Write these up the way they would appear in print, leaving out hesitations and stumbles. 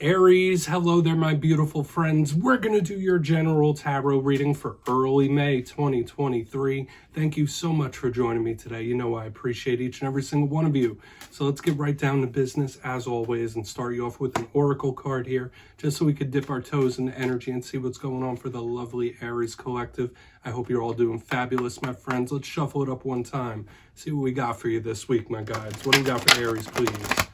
Aries, hello there, my beautiful friends. We're going to do your general tarot reading for early May 2023. Thank you so much for joining me today. You know I appreciate each and every single one of you. So let's get right down to business as always and start you off with an oracle card here, just so we could dip our toes into energy and see what's going on for the lovely Aries collective. I hope you're all doing fabulous, my friends. Let's shuffle it up one time. See what we got for you this week, my guides. What do we got for Aries, please?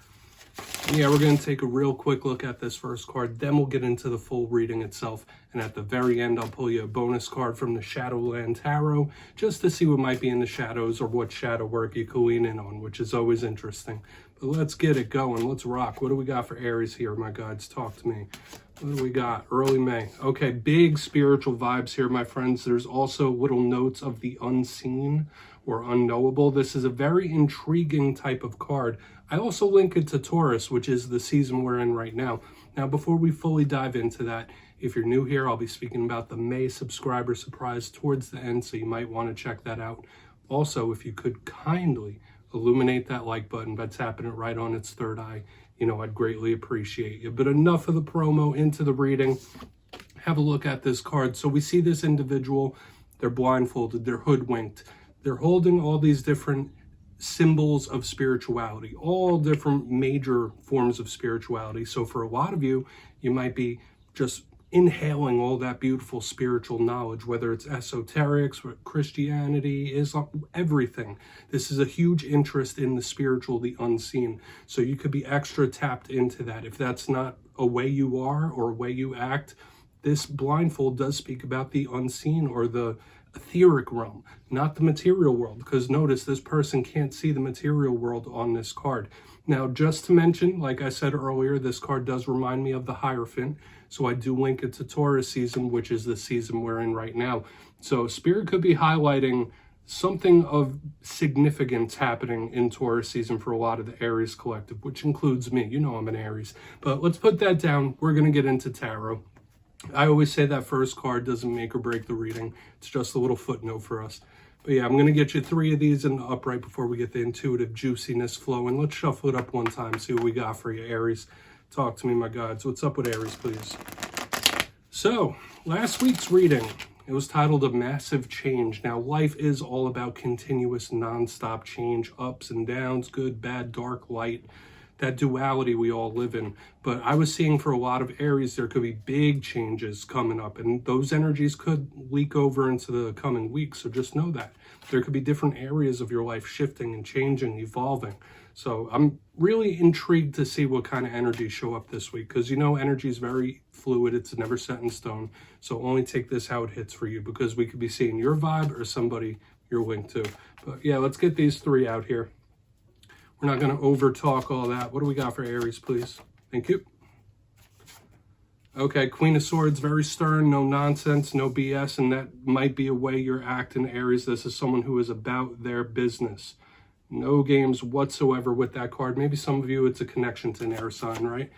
Yeah, we're going to take a real quick look at this first card, then we'll get into the full reading itself, and at the very end I'll pull you a bonus card from the Shadowland Tarot, just to see what might be in the shadows or what shadow work you can lean in on, which is always interesting. But let's get it going, let's rock. What do we got for Aries here, my guides? Talk to me. What do we got? Early May. Okay, big spiritual vibes here, my friends. There's also little notes of the unseen or unknowable. This is a very intriguing type of card. I also link it to Taurus, which is the season we're in right now. Now, before we fully dive into that, if you're new here, I'll be speaking about the May subscriber surprise towards the end, so you might want to check that out. Also, if you could kindly illuminate that like button by tapping it right on its third eye, you know, I'd greatly appreciate you. But enough of the promo, into the reading. Have a look at this card. So we see this individual, they're blindfolded, they're hoodwinked. They're holding all these different symbols of spirituality, all different major forms of spirituality. So for a lot of you, you might be just inhaling all that beautiful spiritual knowledge, whether it's esoterics, Christianity, Islam, everything. This is a huge interest in the spiritual, the unseen. So you could be extra tapped into that. If that's not a way you are or a way you act, this blindfold does speak about the unseen or the etheric realm, not the material world, because notice this person can't see the material world on this card. Now, just to mention, like I said earlier, this card does remind me of the Hierophant, so I do link it to Taurus season, which is the season we're in right now. So Spirit could be highlighting something of significance happening in Taurus season for a lot of the Aries collective, which includes me. You know I'm an Aries. But let's put that down. We're going to get into tarot. I always say that first card doesn't make or break the reading. It's just a little footnote for us. But yeah, I'm going to get you 3 of these in the upright before we get the intuitive juiciness flowing. Let's shuffle it up one time, see what we got for you, Aries. Talk to me, my guides. What's up with Aries, please? So, last week's reading, it was titled A Massive Change. Now, life is all about continuous, non-stop change, ups and downs, good, bad, dark, light. That duality we all live in. But I was seeing for a lot of Aries, there could be big changes coming up, and those energies could leak over into the coming weeks. So just know that there could be different areas of your life shifting and changing, evolving. So I'm really intrigued to see what kind of energies show up this week, because you know energy is very fluid. It's never set in stone. So only take this how it hits for you, because we could be seeing your vibe or somebody you're linked to. But yeah, let's get these 3 out here. We're not going to over talk all that. What do we got for Aries, please? Thank you. Okay, Queen of Swords, very stern, no nonsense, no BS, and that might be a way you're acting, Aries. This is someone who is about their business. No games whatsoever with that card. Maybe some of you, it's a connection to an air sign, right?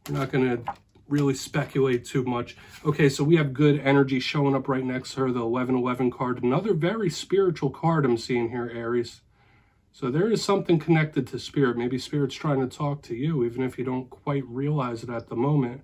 We're not going to really speculate too much. Okay, so we have good energy showing up right next to her, the 1111 card. Another very spiritual card I'm seeing here, Aries. So there is something connected to Spirit. Maybe Spirit's trying to talk to you, even if you don't quite realize it at the moment.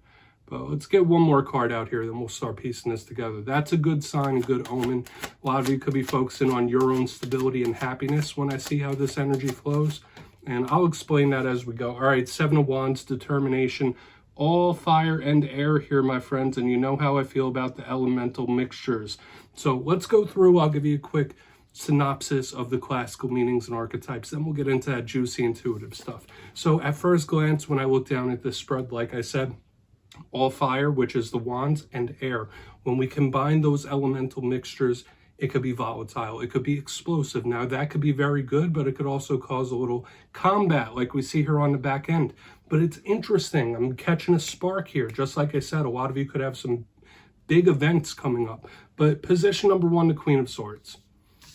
But let's get one more card out here, then we'll start piecing this together. That's a good sign, a good omen. A lot of you could be focusing on your own stability and happiness when I see how this energy flows. And I'll explain that as we go. All right, 7 of Wands, determination. All fire and air here, my friends. And you know how I feel about the elemental mixtures. So let's go through. I'll give you a quick synopsis of the classical meanings and archetypes, then we'll get into that juicy intuitive stuff. So at first glance, when I look down at this spread, like I said, all fire, which is the wands, and air. When we combine those elemental mixtures, it could be volatile, it could be explosive. Now that could be very good, but it could also cause a little combat like we see here on the back end. But it's interesting, I'm catching a spark here. Just like I said, a lot of you could have some big events coming up. But position number 1, the Queen of Swords.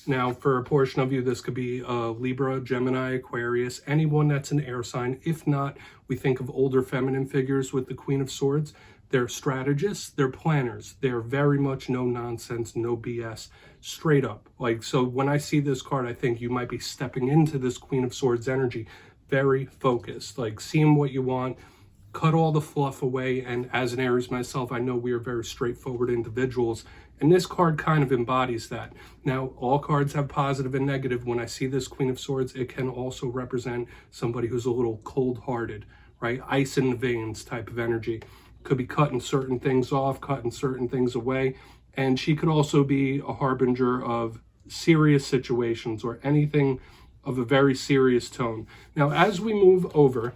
Now, for a portion of you, this could be Libra, Gemini, Aquarius, anyone that's an air sign. If not, we think of older feminine figures with the Queen of Swords. They're strategists, they're planners. They're very much no nonsense, no BS, straight up. Like, so when I see this card, I think you might be stepping into this Queen of Swords energy, very focused, like seeing what you want, cut all the fluff away. And as an Aries myself, I know we are very straightforward individuals, and this card kind of embodies that. Now, all cards have positive and negative. When I see this Queen of Swords, it can also represent somebody who's a little cold-hearted, right? Ice in the veins type of energy. Could be cutting certain things off, cutting certain things away. And she could also be a harbinger of serious situations or anything of a very serious tone. Now, as we move over,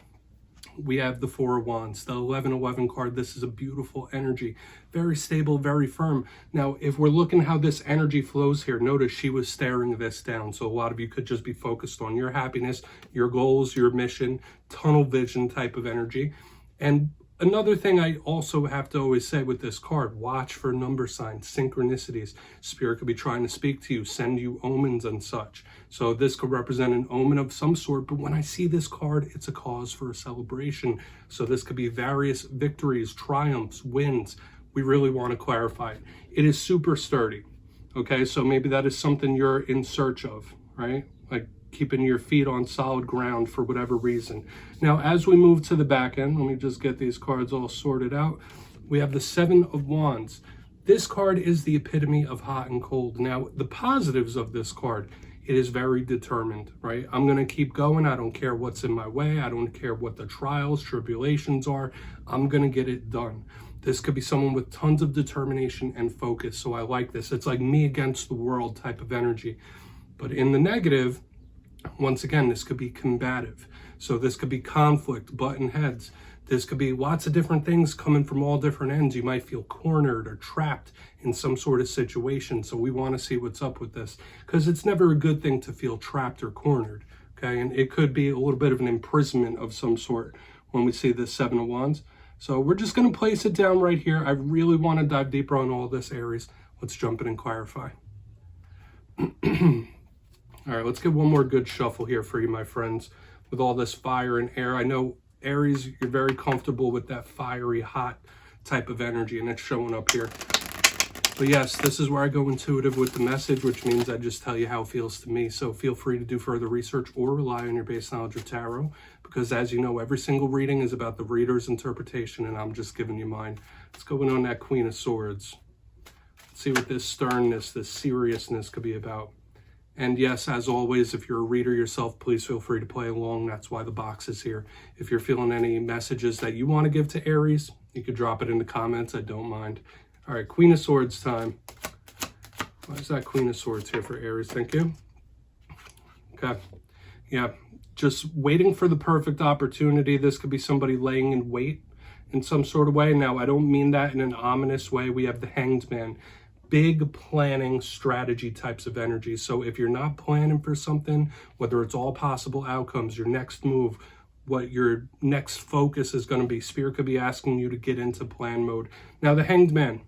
we have the Four of Wands, the 1111 card. This is a beautiful energy, very stable, very firm. Now, if we're looking how this energy flows here, notice she was staring this down. So a lot of you could just be focused on your happiness, your goals, your mission, tunnel vision type of energy. And another thing I also have to always say with this card, watch for number signs, synchronicities. Spirit could be trying to speak to you, send you omens and such. So this could represent an omen of some sort, but when I see this card, it's a cause for a celebration. So this could be various victories, triumphs, wins. We really want to clarify it. It is super sturdy, okay? So maybe that is something you're in search of, right? Like keeping your feet on solid ground for whatever reason. Now, as we move to the back end, let me just get these cards all sorted out. We have the Seven of Wands. This card is the epitome of hot and cold. Now, the positives of this card, it is very determined, right? I'm going to keep going. I don't care what's in my way. I don't care what the trials, tribulations are. I'm going to get it done. This could be someone with tons of determination and focus. So I like this. It's like me against the world type of energy. But in the negative, once again, this could be combative. So this could be conflict, button heads. This could be lots of different things coming from all different ends. You might feel cornered or trapped in some sort of situation. So we want to see what's up with this, because it's never a good thing to feel trapped or cornered. Okay, and it could be a little bit of an imprisonment of some sort when we see this Seven of Wands. So we're just going to place it down right here. I really want to dive deeper on all this, Aries. Let's jump in and clarify. All right, let's get one more good shuffle here for you, my friends, with all this fire and air. I know, Aries, you're very comfortable with that fiery, hot type of energy, and it's showing up here. But yes, this is where I go intuitive with the message, which means I just tell you how it feels to me. So feel free to do further research or rely on your base knowledge of tarot, because as you know, every single reading is about the reader's interpretation, and I'm just giving you mine. Let's go in on that Queen of Swords. Let's see what this sternness, this seriousness could be about. And yes, as always, if you're a reader yourself, please feel free to play along. That's why the box is here. If you're feeling any messages that you want to give to Aries, you could drop it in the comments. I don't mind. All right, Queen of Swords time. Why is that Queen of Swords here for Aries? Thank you. Okay. Yeah, just waiting for the perfect opportunity. This could be somebody laying in wait in some sort of way. Now, I don't mean that in an ominous way. We have the Hanged Man. Big planning strategy types of energy. So if you're not planning for something, whether it's all possible outcomes, your next move, what your next focus is going to be, Spirit could be asking you to get into plan mode. Now, the Hanged Man,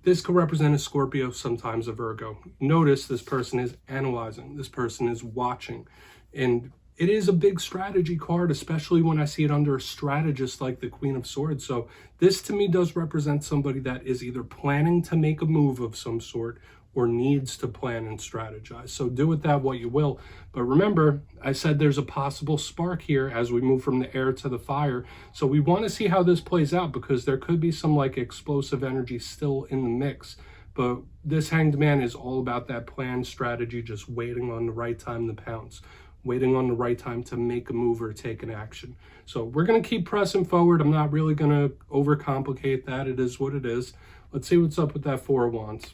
this could represent a Scorpio, sometimes a Virgo. Notice this person is analyzing, this person is watching, and it is a big strategy card, especially when I see it under a strategist like the Queen of Swords. So this to me does represent somebody that is either planning to make a move of some sort or needs to plan and strategize. So do with that what you will. But remember, I said there's a possible spark here as we move from the air to the fire. So we want to see how this plays out, because there could be some like explosive energy still in the mix. But this Hanged Man is all about that plan strategy, just waiting on the right time to pounce, waiting on the right time to make a move or take an action. So we're going to keep pressing forward. I'm not really going to overcomplicate that. It is what it is. Let's see what's up with that Four of Wands.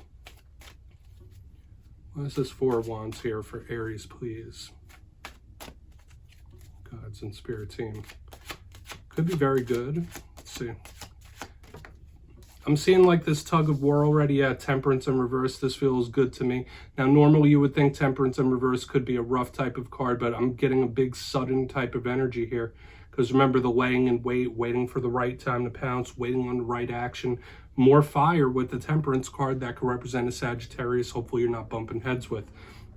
What is this Four of Wands here for Aries, please? Gods and Spirit team. Could be very good. Let's see. I'm seeing like this tug of war already. Yeah, Temperance in reverse. This feels good to me. Now, normally you would think Temperance in reverse could be a rough type of card, but I'm getting a big sudden type of energy here. Because remember, the laying in wait, waiting for the right time to pounce, waiting on the right action. More fire with the Temperance card that could represent a Sagittarius. Hopefully you're not bumping heads with.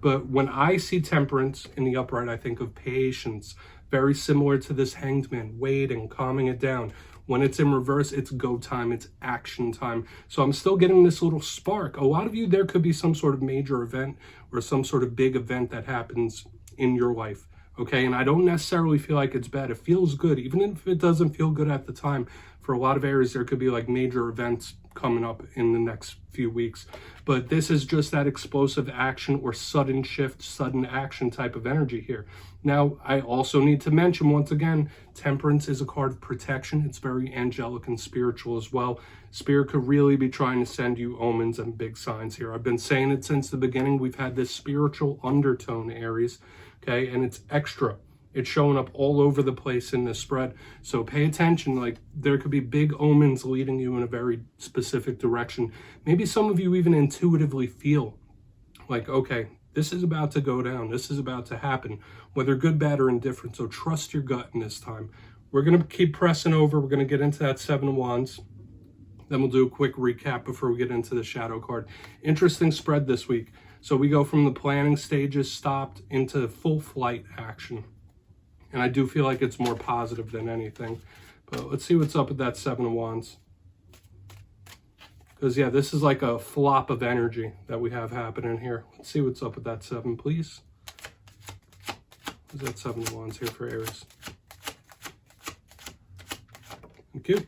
But when I see Temperance in the upright, I think of patience. Very similar to this Hanged Man, waiting, calming it down. When it's in reverse, it's go time, it's action time. So I'm still getting this little spark. A lot of you, there could be some sort of major event or some sort of big event that happens in your life. Okay, and I don't necessarily feel like it's bad. It feels good, even if it doesn't feel good at the time. For a lot of Aries, there could be like major events coming up in the next few weeks. But this is just that explosive action or sudden shift, sudden action type of energy here. Now, I also need to mention once again, Temperance is a card of protection. It's very angelic and spiritual as well. Spirit could really be trying to send you omens and big signs here. I've been saying it since the beginning. We've had this spiritual undertone, Aries, okay? And it's extra. It's showing up all over the place in this spread. So pay attention. Like, there could be big omens leading you in a very specific direction. Maybe some of you even intuitively feel like, okay, this is about to go down. This is about to happen, whether good, bad, or indifferent. So trust your gut in this time. We're going to keep pressing over. We're going to get into that Seven of Wands. Then we'll do a quick recap before we get into the shadow card. Interesting spread this week. So we go from the planning stages stopped into full flight action. And I do feel like it's more positive than anything. But let's see what's up with that Seven of Wands. Because, yeah, this is like a flop of energy that we have happening here. Let's see what's up with that 7, please. What's that 7 of Wands here for Aries? Thank you.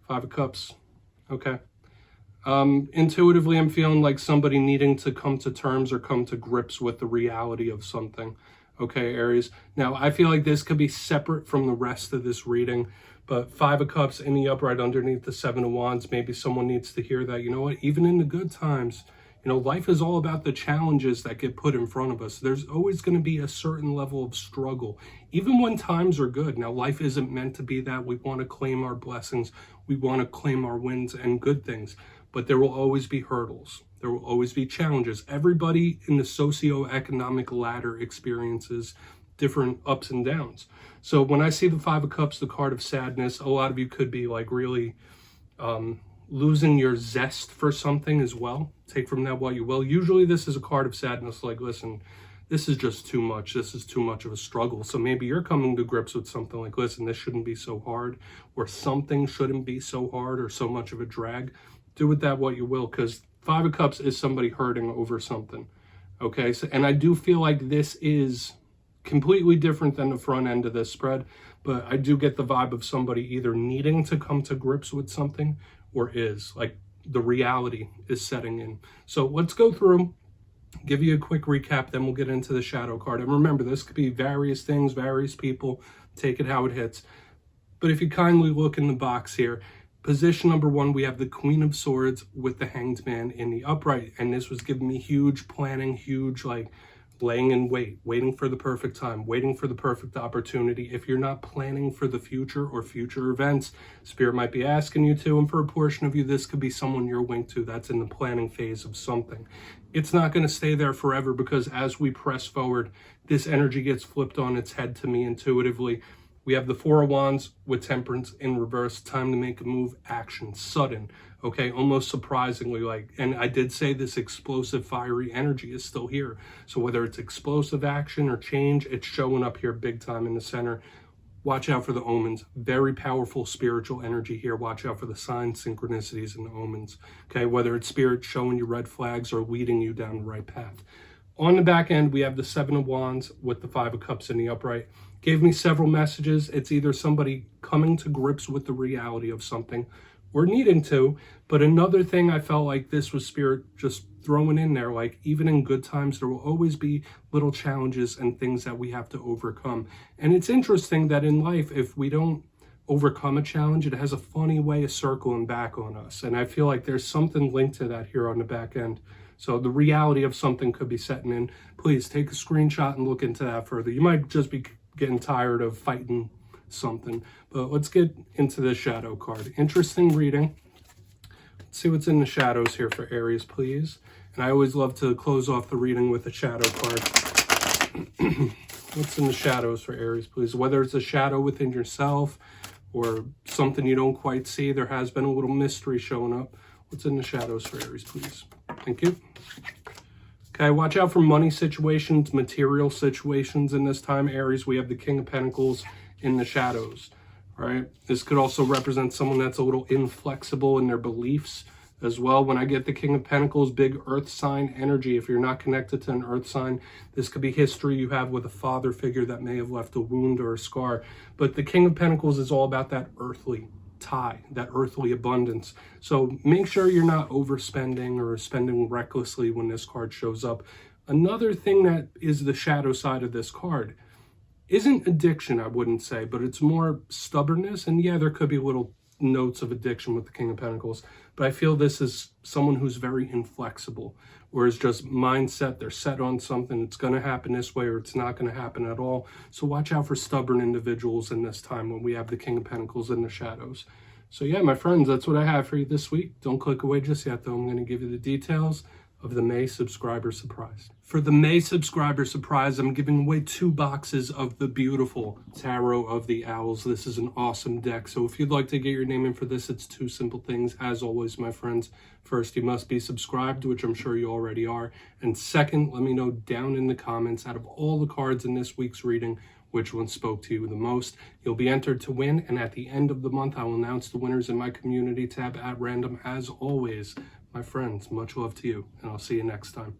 5 of Cups. Okay. Intuitively, I'm feeling like somebody needing to come to terms or come to grips with the reality of something. Okay, Aries. Now, I feel like this could be separate from the rest of this reading, but 5 of Cups in the upright underneath the 7 of Wands, maybe someone needs to hear that, you know what, even in the good times, you know, life is all about the challenges that get put in front of us. There's always going to be a certain level of struggle, even when times are good. Now, life isn't meant to be that. We want to claim our blessings. We want to claim our wins and good things, but there will always be hurdles. There will always be challenges. Everybody in the socioeconomic ladder experiences different ups and downs. So when I see the 5 of Cups, the card of sadness, a lot of you could be like really losing your zest for something as well. Take from that what you will. Usually this is a card of sadness, like, listen, this is just too much. This is too much of a struggle. So maybe you're coming to grips with something like, listen, this shouldn't be so hard, or something shouldn't be so hard or so much of a drag. Do with that what you will, because 5 of Cups is somebody hurting over something. Okay, so, and I do feel like this is completely different than the front end of this spread, but I do get the vibe of somebody either needing to come to grips with something or is, like, the reality is setting in. So let's go through, give you a quick recap, then we'll get into the shadow card. And remember, this could be various things, various people, take it how it hits. But if you kindly look in the box here, position number 1, we have the Queen of Swords with the Hanged Man in the upright. And this was giving me huge planning, huge, like, laying in wait, waiting for the perfect time, waiting for the perfect opportunity. If you're not planning for the future or future events, Spirit might be asking you to. And for a portion of you, this could be someone you're linked to that's in the planning phase of something. It's not going to stay there forever, because as we press forward, this energy gets flipped on its head to me intuitively. We have the 4 of Wands with Temperance in reverse. Time to make a move, action, sudden, okay, almost surprisingly. Like, and I did say this explosive, fiery energy is still here. So whether it's explosive action or change, it's showing up here big time in the center. Watch out for the omens. Very powerful spiritual energy here. Watch out for the signs, synchronicities, and the omens, okay, whether it's Spirit showing you red flags or leading you down the right path. On the back end, we have the 7 of Wands with the 5 of Cups in the upright. Gave me several messages. It's either somebody coming to grips with the reality of something or needing to. But another thing, I felt like this was Spirit just throwing in there, like, even in good times, there will always be little challenges and things that we have to overcome. And it's interesting that in life, if we don't overcome a challenge, it has a funny way of circling back on us. And I feel like there's something linked to that here on the back end. So the reality of something could be setting in. Please take a screenshot and look into that further. You might just be getting tired of fighting something. But let's get into the shadow card. Interesting reading. Let's see what's in the shadows here for Aries, please. And I always love to close off the reading with a shadow card. What's in the shadows for Aries, please? Whether it's a shadow within yourself or something you don't quite see, there has been a little mystery showing up. What's in the shadows for Aries, please? Thank you. Okay, watch out for money situations, material situations in this time, Aries. We have the King of Pentacles in the shadows, all right? This could also represent someone that's a little inflexible in their beliefs. as well. When I get the King of Pentacles, big earth sign energy. If you're not connected to an earth sign, this could be history you have with a father figure that may have left a wound or a scar. But the King of Pentacles is all about that earthly tie, that earthly abundance. So make sure you're not overspending or spending recklessly when this card shows up. Another thing that is the shadow side of this card isn't addiction, I wouldn't say, but it's more stubbornness. And yeah, there could be little notes of addiction with the King of Pentacles, but I feel this is someone who's very inflexible, whereas just mindset, they're set on something, it's going to happen this way or it's not going to happen at all. So watch out for stubborn individuals in this time when we have the King of Pentacles in the shadows. So yeah, my friends, that's what I have for you this week. Don't click away just yet, though. I'm going to give you the details of the May subscriber surprise. For the May subscriber surprise, I'm giving away 2 boxes of the beautiful Tarot of the Owls. This is an awesome deck. So if you'd like to get your name in for this, it's 2 simple things. As always, my friends, first, you must be subscribed, which I'm sure you already are. And second, let me know down in the comments, out of all the cards in this week's reading, which one spoke to you the most. You'll be entered to win, and at the end of the month, I will announce the winners in my community tab at random. As always, my friends, much love to you, and I'll see you next time.